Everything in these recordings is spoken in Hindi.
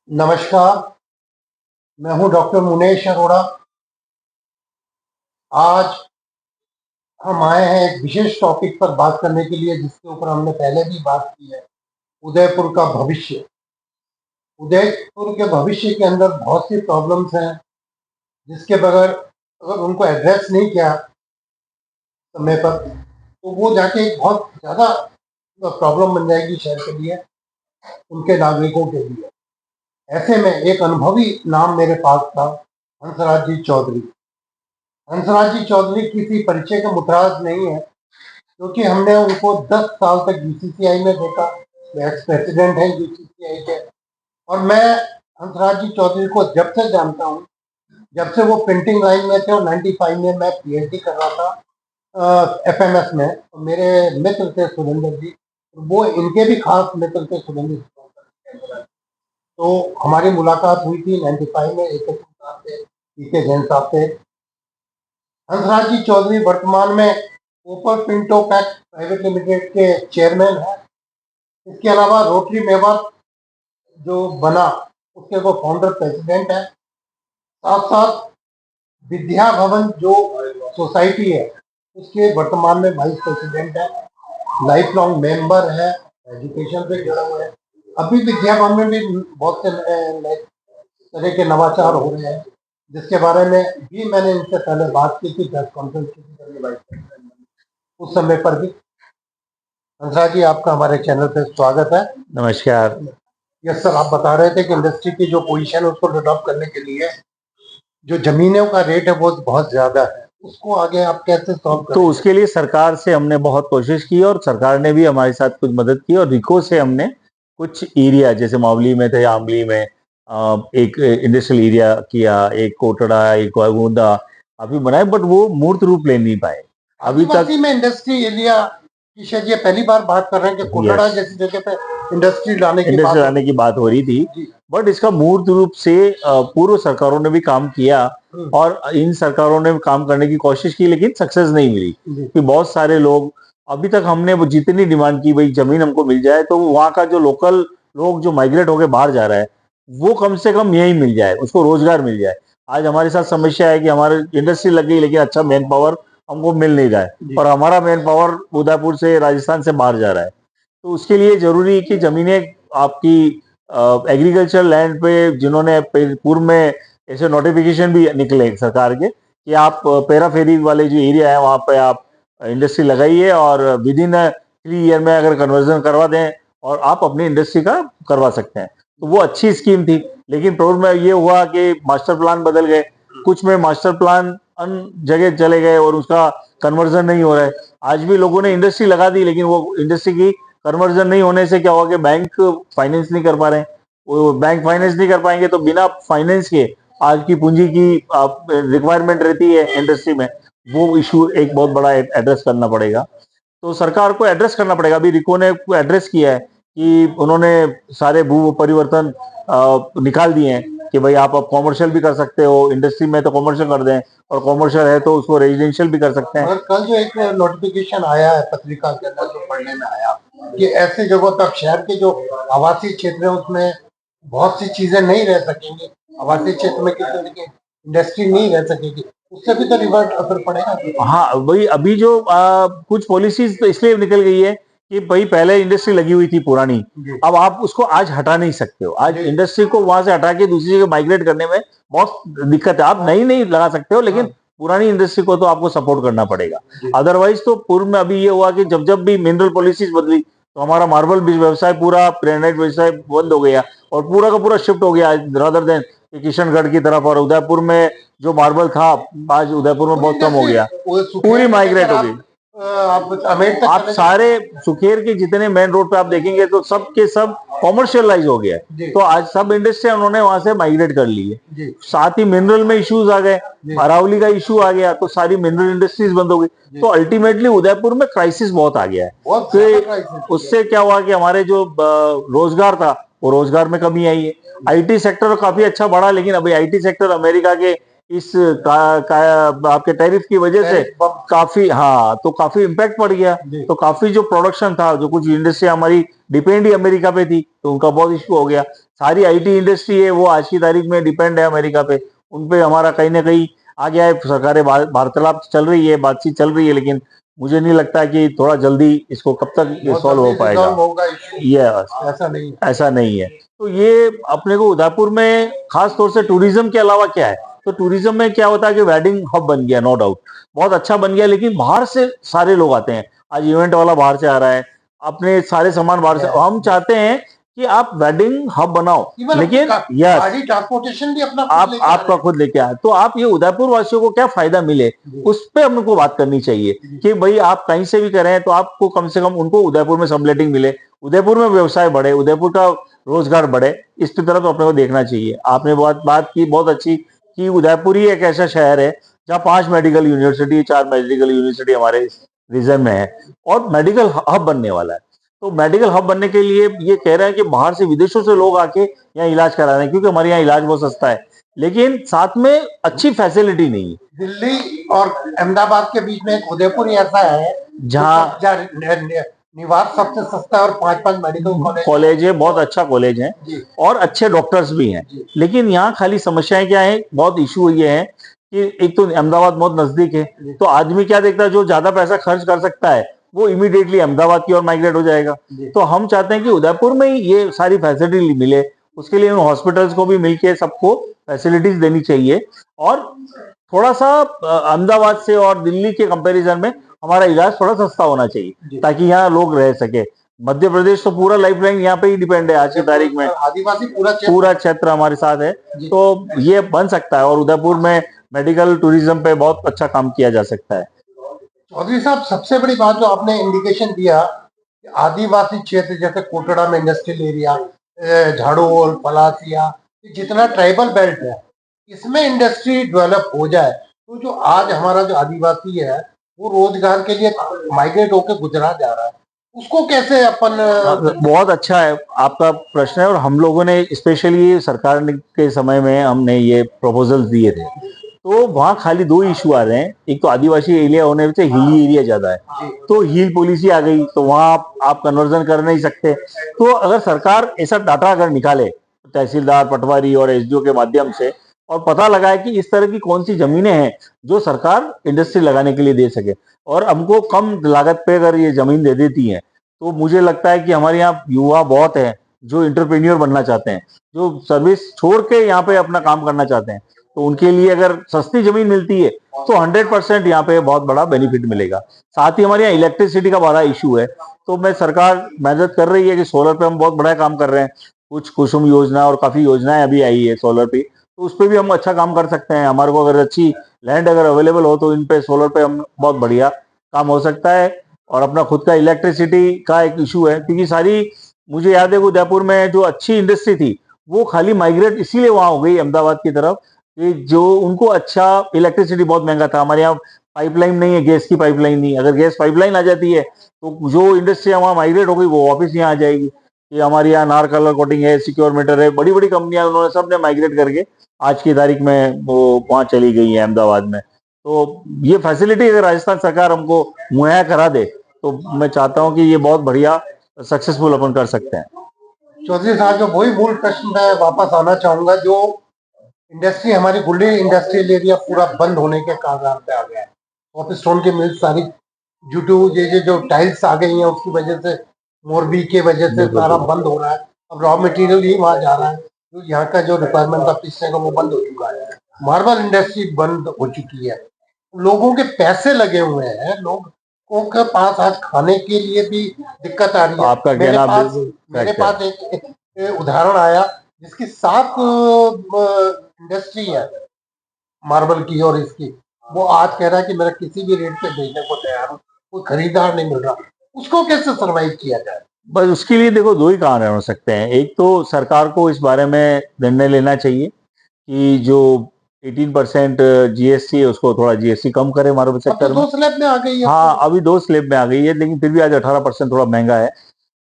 नमस्कार, मैं हूं डॉक्टर मुनेश अरोड़ा। आज हम आए हैं एक विशेष टॉपिक पर बात करने के लिए, जिसके ऊपर हमने पहले भी बात की है। उदयपुर का भविष्य। उदयपुर के भविष्य के अंदर बहुत सी प्रॉब्लम्स हैं, जिसके बगैर अगर उनको एड्रेस नहीं किया समय पर, तो वो जाके एक बहुत ज़्यादा प्रॉब्लम बन जाएगी शहर के लिए, उनके नागरिकों के लिए। ऐसे में एक अनुभवी नाम मेरे पास था, हंसराज जी चौधरी। हंसराज जी चौधरी किसी परिचय का मुतराज नहीं है, क्योंकि हमने उनको 10 साल तक बीसीसीआई में देखा। एक्स प्रेसिडेंट हैं बीसीसीआई के। और मैं हंसराज जी चौधरी को जब से जानता हूँ, जब से वो प्रिंटिंग लाइन में थे, और 95 में मैं पीएचडी कर रहा था एफएमएस में। और मेरे मित्र थे सुरेंद्र जी, वो इनके भी खास मित्र थे, सुरेंद्र जी। तो हमारी मुलाकात हुई थी 95 में। एक साहब थे, पीके जैन साहब थे। हंसराज जी चौधरी वर्तमान में ओपर पिंटो पैक प्राइवेट लिमिटेड के चेयरमैन हैं। इसके अलावा रोटरी मेवात जो बना, उसके वो फाउंडर प्रेसिडेंट है। साथ साथ विद्या भवन जो सोसाइटी है, उसके वर्तमान में वाइस प्रेसिडेंट है। लाइफ लॉन्ग मेंबर है, एजुकेशन से जुड़ा हुआ है। अभी विद्या भवन में भी बहुत से नए तरह के नवाचार हो रहे हैं, जिसके बारे में भी मैंने इनसे पहले बात की थी, प्रेस कॉन्फ्रेंस की थी वाइस प्रेसिडेंट उस समय पर भी। हंसराज जी, आपका हमारे चैनल पे स्वागत है। नमस्कार। यस सर, आप बता रहे थे कि इंडस्ट्री की जो पोजीशन है उसको डेवलप करने के लिए जो जमीनों का रेट है वो बहुत ज्यादा है, उसको आगे आप कैसे सॉल्व करेंगे? तो उसके लिए सरकार से हमने बहुत कोशिश की और सरकार ने भी हमारे साथ कुछ मदद की, और रिको से हमने कुछ एरिया, जैसे मावली में थे, आमली में एक इंडस्ट्रियल एरिया किया, एक कोटड़ा, एक गोंदा अभी बनाए, बट वो मूर्त रूप ले नहीं पाए अभी तक। में इंडस्ट्री एरिया की शायद ये पहली बार बात कर रहे हैं कि कोटड़ा जैसी जगह पे इंडस्ट्री लाने की बात हो रही थी, बट इसका मूर्त रूप से पूर्व सरकारों ने भी काम किया और इन सरकारों ने काम करने की कोशिश की, लेकिन सक्सेस नहीं मिली। कि बहुत सारे लोग, अभी तक हमने वो जितनी डिमांड की भाई जमीन हमको मिल जाए, तो वहाँ का जो लोकल लोग जो माइग्रेट होकर बाहर जा रहा है, वो कम से कम यही मिल जाए, उसको रोजगार मिल जाए। आज हमारे साथ समस्या है कि हमारे इंडस्ट्री लग गई, लेकिन अच्छा मैन पावर हमको मिल नहीं रहा है, और हमारा मैन पावर उदयपुर से, राजस्थान से बाहर जा रहा है। तो उसके लिए जरूरी है कि जमीनें आपकी एग्रीकल्चर लैंड पे, जिन्होंने पूर्व में ऐसे नोटिफिकेशन भी निकले सरकार के कि आप पेरा फेरी वाले जो एरिया है वहां पे आप इंडस्ट्री लगाइए, और विद इन 3 ईयर में अगर कन्वर्जन करवा दें और आप अपनी इंडस्ट्री का करवा सकते हैं, तो वो अच्छी स्कीम थी। लेकिन प्रॉब्लम ये हुआ कि मास्टर प्लान बदल गए, कुछ में मास्टर प्लान अन जगह चले गए और उसका कन्वर्जन नहीं हो रहा है। आज भी लोगों ने इंडस्ट्री लगा दी, लेकिन वो इंडस्ट्री की कन्वर्जन नहीं होने से क्या हुआ कि बैंक फाइनेंस नहीं कर पा रहे हैं। वो बैंक फाइनेंस नहीं कर पाएंगे तो बिना फाइनेंस के आज की पूंजी की रिक्वायरमेंट रहती है इंडस्ट्री में, वो इशू एक बहुत बड़ा एड्रेस करना पड़ेगा। तो सरकार को एड्रेस करना पड़ेगा। अभी रिको ने एड्रेस किया है कि उन्होंने सारे भू परिवर्तन निकाल दिए हैं कि भाई आप अब कॉमर्शियल भी कर सकते हो, इंडस्ट्री में तो कॉमर्शियल कर दें, और कॉमर्शियल है तो उसको रेजिडेंशियल भी कर सकते हैं। और कल जो एक नोटिफिकेशन आया है पत्रिका के अंदर, जो पढ़ने में आया कि ऐसे जगहों तक शहर के जो आवासीय क्षेत्र है उसमें बहुत सी चीजें नहीं रह सकेंगी। आवासीय क्षेत्र में किसी तरह की इंडस्ट्री नहीं रह सकेगी, उससे भी तो रिवर्ट असर पड़ेगा। हाँ, वही अभी जो कुछ पॉलिसीज तो इसलिए निकल गई है कि भाई पहले इंडस्ट्री लगी हुई थी पुरानी, अब आप उसको आज हटा नहीं सकते हो। आज इंडस्ट्री को वहां से हटा के दूसरी जगह माइग्रेट करने में बहुत दिक्कत है। आप नई नहीं लगा सकते हो, लेकिन पुरानी इंडस्ट्री को तो आपको सपोर्ट करना पड़ेगा। अदरवाइज तो पूर्व में अभी ये हुआ कि जब जब भी मिनरल पॉलिसीज बदली, तो हमारा मार्बल व्यवसाय, पूरा ग्रेनाइट व्यवसाय बंद हो गया और पूरा का पूरा शिफ्ट हो गया रादर देन किशनगढ़ की तरफ। और उदयपुर में जो मार्बल था, आज उदयपुर में बहुत कम हो गया, पूरी माइग्रेट हो गई। आप सारे सुखेर के जितने मेन रोड पे आप देखेंगे तो सब के सब कॉमर्शियलाइज हो गया, तो आज सब इंडस्ट्री उन्होंने वहां से माइग्रेट कर ली है। साथ ही मिनरल में इश्यूज आ गए, अरावली का इशू आ गया, तो सारी मिनरल इंडस्ट्रीज बंद हो गई। तो अल्टीमेटली उदयपुर में क्राइसिस बहुत आ गया है। तो उससे क्या हुआ कि हमारे जो रोजगार था, वो रोजगार में कमी आई है। आईटी सेक्टर काफी अच्छा बढ़ा, लेकिन अभी आईटी सेक्टर अमेरिका के इस आपके टैरिफ की वजह से काफी, हाँ, तो काफी इम्पैक्ट पड़ गया। तो काफी जो प्रोडक्शन था, जो कुछ इंडस्ट्री हमारी डिपेंड ही अमेरिका पे थी, तो उनका बहुत इश्यू हो गया। सारी आईटी इंडस्ट्री है वो आज की तारीख में डिपेंड है अमेरिका पे, उन पे हमारा कहीं ना कहीं आ गया है। सरकारें वार्तालाप चल रही है, बातचीत चल रही है, लेकिन मुझे नहीं लगता कि थोड़ा जल्दी इसको कब तक ये सॉल्व हो पाएगा। ये ऐसा नहीं है। तो ये अपने को उदयपुर में खास तौर से टूरिज्म के अलावा क्या है, तो टूरिज्म में क्या होता है कि वेडिंग हब बन गया, नो डाउट बहुत अच्छा बन गया, लेकिन बाहर से सारे लोग आते हैं। आज इवेंट वाला बाहर से आ रहा है, अपने सारे सामान बाहर से। हम चाहते हैं कि आप वेडिंग हब बनाओ, लेकिन यस ट्रांसपोर्टेशन भी अपना आपका खुद लेके आए, तो आप ये उदयपुर वासियों को क्या फायदा मिले, उस पर हमको बात करनी चाहिए कि भाई आप कहीं से भी करें तो आपको कम से कम उनको उदयपुर में सबलेटिंग मिले, उदयपुर में व्यवसाय बढ़े, उदयपुर का रोजगार बढ़े। इसकी तरफ तो अपने को देखना चाहिए। आपने बात की बहुत अच्छी कि उदयपुर ही एक ऐसा शहर है जहाँ 5 मेडिकल यूनिवर्सिटी, 4 मेडिकल यूनिवर्सिटी हमारे रीजन में है और मेडिकल हब बनने वाला है। तो मेडिकल हब बनने के लिए ये कह रहे हैं कि बाहर से, विदेशों से लोग आके यहाँ इलाज करा रहे हैं, क्योंकि हमारे यहाँ इलाज बहुत सस्ता है, लेकिन साथ में अच्छी फैसिलिटी नहीं है। दिल्ली और अहमदाबाद के बीच में एक उदयपुर ही ऐसा है जहाँ निवास सबसे सस्ता है और 5-5 मेडिकल कॉलेज है, बहुत अच्छा कॉलेज है और अच्छे डॉक्टर्स भी हैं। लेकिन यहाँ खाली समस्याएं क्या है, बहुत इशू ये है कि एक तो अहमदाबाद बहुत नजदीक है, तो आदमी क्या देखता है, जो ज्यादा पैसा खर्च कर सकता है वो इमीडिएटली अहमदाबाद की ओर माइग्रेट हो जाएगा। तो हम चाहते हैं कि उदयपुर में ही ये सारी फैसिलिटी मिले, उसके लिए हॉस्पिटल्स को भी मिलके सबको फैसिलिटीज देनी चाहिए। और थोड़ा सा अहमदाबाद से और दिल्ली के कंपैरिजन में हमारा इलाज थोड़ा सस्ता होना चाहिए, ताकि यहाँ लोग रह सके। मध्य प्रदेश तो पूरा लाइफलाइन यहाँ पे ही डिपेंड है आज की तारीख में, आदिवासी पूरा क्षेत्र हमारे साथ है, तो ये बन सकता है और उदयपुर में मेडिकल टूरिज्म पे बहुत अच्छा काम किया जा सकता है। चौधरी साहब, सबसे बड़ी बात जो आपने इंडिकेशन दिया, आदिवासी क्षेत्र जैसे कोटड़ा में इंडस्ट्रियल एरिया, झाड़ोल, पलासिया, जितना ट्राइबल बेल्ट है, इसमें इंडस्ट्री डेवलप हो जाए तो जो आज हमारा जो आदिवासी है वो रोजगार के लिए माइग्रेट होकर गुजरात जा रहा है, उसको कैसे अपन बहुत अच्छा है आपका प्रश्न है। और हम लोगों ने स्पेशली सरकार के समय में हमने ये प्रपोजल्स दिए थे, तो वहाँ खाली 2 इशू आ रहे हैं। एक तो आदिवासी एरिया होने से हिली एरिया ज्यादा है, तो हिल पॉलिसी आ गई, तो वहाँ आप कन्वर्जन कर नहीं सकते। तो अगर सरकार ऐसा डाटा अगर निकाले तहसीलदार, पटवारी और एसडीओ के माध्यम से, और पता लगाए कि इस तरह की कौन सी जमीनें हैं जो सरकार इंडस्ट्री लगाने के लिए दे सके, और हमको कम लागत पे अगर ये जमीन दे देती है, तो मुझे लगता है कि हमारे यहाँ युवा बहुत है जो इंटरप्रेन्योर बनना चाहते हैं, जो सर्विस छोड़ के यहाँ पे अपना काम करना चाहते हैं। तो उनके लिए अगर सस्ती जमीन मिलती है तो 100% यहाँ पे बहुत बड़ा बेनिफिट मिलेगा। साथ ही हमारे यहाँ इलेक्ट्रिसिटी का बड़ा इशू है, तो मैं सरकार मेहनत कर रही है कि सोलर पे हम बहुत बड़ा काम कर रहे हैं। कुछ कुसुम योजना और काफी योजनाएं अभी आई है सोलर पे, तो उस पर भी हम अच्छा काम कर सकते हैं। हमारे को अगर अच्छी लैंड अगर अवेलेबल हो तो इन पे सोलर पे हम बहुत बढ़िया काम हो सकता है। और अपना खुद का इलेक्ट्रिसिटी का एक इशू है, क्योंकि सारी, मुझे याद है उदयपुर में जो अच्छी इंडस्ट्री थी वो खाली माइग्रेट इसीलिए वहां हो गई अहमदाबाद की तरफ कि जो उनको अच्छा, इलेक्ट्रिसिटी बहुत महंगा था। हमारे यहाँ पाइपलाइन नहीं है, गैस की पाइपलाइन नहीं, अगर गैस पाइपलाइन आ जाती है तो जो इंडस्ट्री वहां माइग्रेट हो गई वो वापस यहाँ आ जाएगी। कि हमारे यहाँ नार कलर कोटिंग है, सिक्योर मीटर है, बड़ी बड़ी कंपनियां उन्होंने सबने माइग्रेट करके आज की तारीख में वो वहां चली गई है अहमदाबाद में। तो ये फैसिलिटी अगर राजस्थान सरकार हमको मुहैया करा दे तो मैं चाहता हूं कि ये बहुत बढ़िया सक्सेसफुल अपन कर सकते हैं। चौधरी साहब, जो वही मूल प्रश्न मैं वापस आना चाहूंगा, जो इंडस्ट्री हमारी गुल्ली इंडस्ट्रियल एरिया पूरा बंद होने के कागार पे आ गया है, ऑफिस स्टोन की मिल सारी जूटू ये जो टाइल्स आ गई हैं उसकी वजह से, मोरबी के वजह से सारा बंद हो रहा है। अब रॉ मटेरियल ही वहां जा रहा है, तो यहाँ का जो रिक्वायरमेंट था पिछले का वो बंद हो चुका है। मार्बल इंडस्ट्री बंद हो चुकी है, लोगों के पैसे लगे हुए हैं, लोगों के पास आज खाने के लिए भी दिक्कत आ रही है। आपका मेरे पास एक उदाहरण आया जिसकी 7 इंडस्ट्री है मार्बल की और इसकी, वो आज कह रहा है कि मेरा किसी भी रेट पे बेचने को तैयार हूँ, कोई खरीदार नहीं मिल रहा, उसको कैसे सरवाइव किया जाए? बस उसके लिए देखो 2 ही कारण हो सकते हैं। एक तो सरकार को इस बारे में निर्णय लेना चाहिए कि जो 18% जीएसटी है उसको थोड़ा जीएसटी कम करे मार्बल सेक्टर में। 2 स्लैब में आ गई है। हाँ, अभी 2 स्लैब में आ गई है, लेकिन फिर भी आज 18% थोड़ा महंगा है,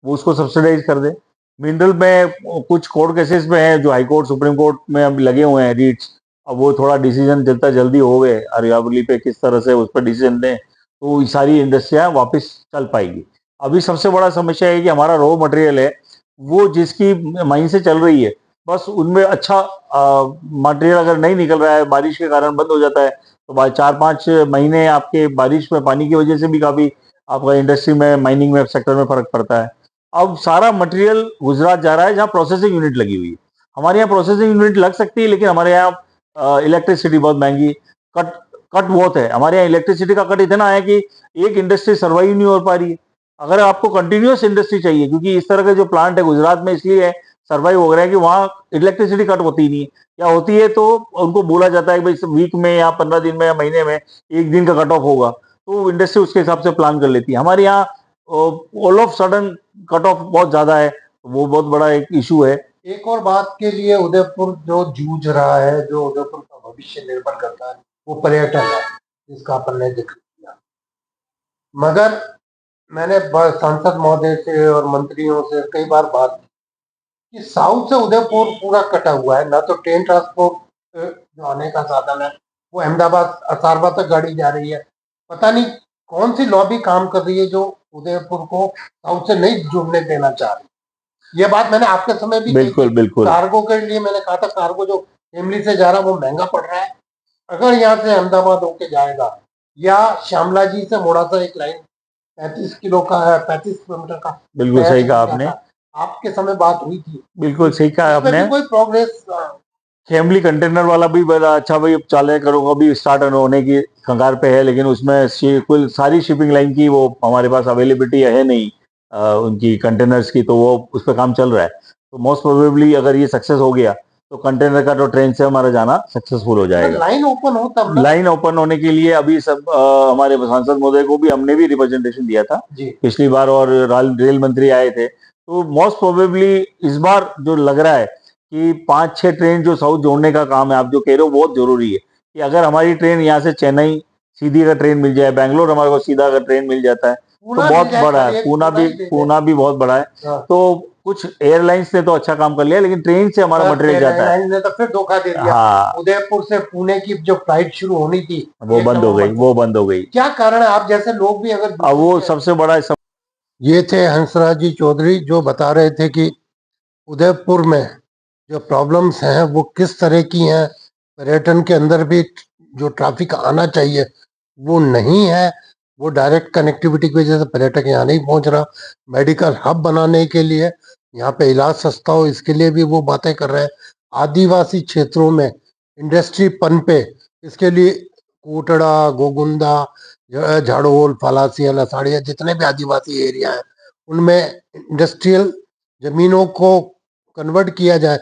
वो उसको सब्सिडाइज कर दे। मिनरल में कुछ कोर्ट केसेस में है जो हाई कोर्ट, सुप्रीम कोर्ट में अब लगे हुए हैं रीट्स, अब वो थोड़ा डिसीजन जितना जल्दी हो गए अरियावली पे किस तरह से उस पर डिसीजन दें तो ये सारी इंडस्ट्रियां वापस चल पाएगी। अभी सबसे बड़ा समस्या है कि हमारा रॉ मटेरियल है वो जिसकी माइन से चल रही है, बस उनमें अच्छा मटेरियल अगर नहीं निकल रहा है, बारिश के कारण बंद हो जाता है, तो बाद 4-5 महीने आपके बारिश में पानी की वजह से भी काफी आपका इंडस्ट्री में माइनिंग में सेक्टर में फर्क पड़ता है। अब सारा मटेरियल गुजरात जा रहा है जहाँ प्रोसेसिंग यूनिट लगी हुई है। हमारे यहाँ प्रोसेसिंग यूनिट लग सकती है लेकिन हमारे यहाँ इलेक्ट्रिसिटी बहुत महंगी, कट कट बहुत है हमारे यहाँ। इलेक्ट्रिसिटी का कट इतना है कि एक इंडस्ट्री सर्वाइव नहीं हो पा रही है। अगर आपको कंटिन्यूअस इंडस्ट्री चाहिए, क्योंकि इस तरह के जो प्लांट है गुजरात में इसलिए है सर्वाइव हो रहा है कि वहाँ इलेक्ट्रिसिटी कट होती नहीं है, या होती है तो उनको बोला जाता है कि भाई वीक में या 15 दिन में या महीने में एक दिन का कट ऑफ होगा, तो इंडस्ट्री उसके हिसाब से प्लान कर लेती है। हमारे यहाँ all of sudden cut off बहुत ज्यादा है, वो बहुत बड़ा एक इशू है। एक और बात के लिए उदयपुर जो जूझ रहा है, जो उदयपुर का भविष्य निर्भर करता है, वो पर्यटन है, जिसका अपन ने जिक्र किया। मगर मैंने सांसद महोदय से और मंत्रियों से कई बार बात की कि साउथ से उदयपुर पूरा कटा हुआ है, ना तो ट्रेन ट्रांसपोर्ट जो आने का साधन है वो अहमदाबाद असारवा तक गाड़ी जा रही है। पता नहीं कौन सी लॉबी काम कर रही है जो उदयपुर को साउथ से नहीं जुड़ने देना चाह रही। ये बात मैंने आपके समय भी बिल्कुल बिल्कुल कार्गो के लिए मैंने कहा था, कार्गो जो फैमिली से जा रहा है वो महंगा पड़ रहा है। अगर यहाँ से अहमदाबाद होके जाएगा या श्यामला जी से मोड़ासा एक लाइन 35 किलो का है, 35 किलोमीटर का। बिल्कुल सही कहा आपने, आपके समय बात हुई थी, बिल्कुल सही कहा उसमें आपने। भी कोई प्रोग्रेस? फैमिली कंटेनर वाला भी बड़ा अच्छा भाई चाले करूँगा, अभी स्टार्ट होने की कगार पे है, लेकिन उसमें कुल सारी शिपिंग लाइन की वो हमारे पास अवेलेबिलिटी है नहीं उनकी कंटेनर्स की, तो वो उस पर काम चल रहा है। तो मोस्ट प्रोबेबली अगर ये सक्सेस हो गया तो कंटेनर का तो ट्रेन से हमारा जाना सक्सेसफुल हो जाएगा। लाइन ओपन हो तब ना? लाइन ओपन होने के लिए अभी सब हमारे सांसद महोदय को भी हमने भी रिप्रेजेंटेशन दिया था पिछली बार, और रेल मंत्री आए थे। तो मोस्ट प्रोबेबली इस बार जो लग रहा है कि 5-6 ट्रेन जो साउथ जोड़ने का काम है, आप जो कह रहे हो बहुत जरूरी है कि अगर हमारी ट्रेन यहाँ से चेन्नई सीधी अगर ट्रेन मिल जाए, बैंगलोर हमारे को सीधा अगर ट्रेन मिल जाता है तो बहुत बड़ा है। पूना भी बहुत बड़ा है। तो कुछ एयरलाइंस ने तो अच्छा काम कर लिया, लेकिन ट्रेन से हमारा मटेरियल जाता है। ने तो फिर धोखा दे दिया। हाँ, उदयपुर से पुणे की जो फ्लाइट शुरू होनी थी वो बंद हो गई। क्या कारण है? आप जैसे लोग भी अगर अब वो सबसे बड़ा ये थे हंसराज जी चौधरी, जो बता रहे थे कि उदयपुर में जो प्रॉब्लम्स हैं वो किस तरह की हैं। पर्यटन के अंदर भी जो ट्रैफिक आना चाहिए वो नहीं है, वो डायरेक्ट कनेक्टिविटी की वजह से पर्यटक यहाँ नहीं पहुंच रहा। मेडिकल हब बनाने के लिए, यहाँ पे इलाज सस्ता हो, इसके लिए भी वो बातें कर रहे हैं। आदिवासी क्षेत्रों में इंडस्ट्री पनपे, इसके लिए कोटड़ा, गोगुंदा, झाड़ोल, फलासिया, लसाड़िया, जितने भी आदिवासी एरिया हैं उनमें इंडस्ट्रियल जमीनों को कन्वर्ट किया जाए,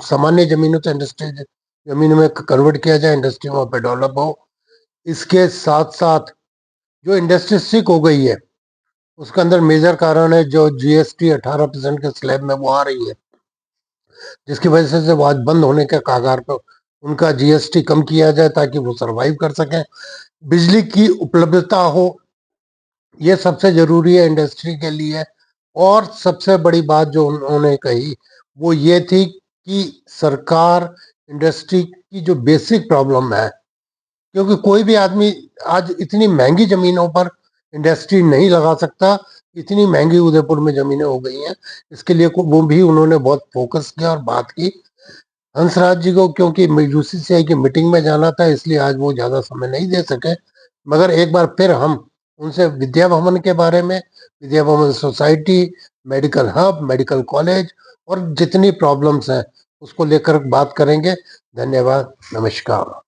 सामान्य जमीनों से इंडस्ट्रियल जमीन में कन्वर्ट किया जाए, इंडस्ट्री वहाँ पे डेवलप हो। इसके साथ साथ जो इंडस्ट्री सिक हो गई है उसके अंदर मेजर कारण है जो जीएसटी 18% के स्लैब में वो आ रही है, जिसकी वजह से वो आज बंद होने के कागार पर। उनका जीएसटी कम किया जाए ताकि वो सरवाइव कर सकें। बिजली की उपलब्धता हो, ये सबसे जरूरी है इंडस्ट्री के लिए। और सबसे बड़ी बात जो उन्होंने कही वो ये थी कि सरकार इंडस्ट्री की जो बेसिक प्रॉब्लम है, क्योंकि कोई भी आदमी आज इतनी महंगी जमीनों पर इंडस्ट्री नहीं लगा सकता, इतनी महंगी उदयपुर में जमीनें हो गई हैं। इसके लिए वो भी उन्होंने बहुत फोकस किया और बात की। हंसराज जी को क्योंकि यूसीसीआई की मीटिंग में जाना था इसलिए आज वो ज्यादा समय नहीं दे सके, मगर एक बार फिर हम उनसे विद्या भवन के बारे में, Vidya Bhavan society, medical hub, medical college और जितनी प्रॉब्लम्स हैं उसको लेकर बात करेंगे। धन्यवाद, नमस्कार।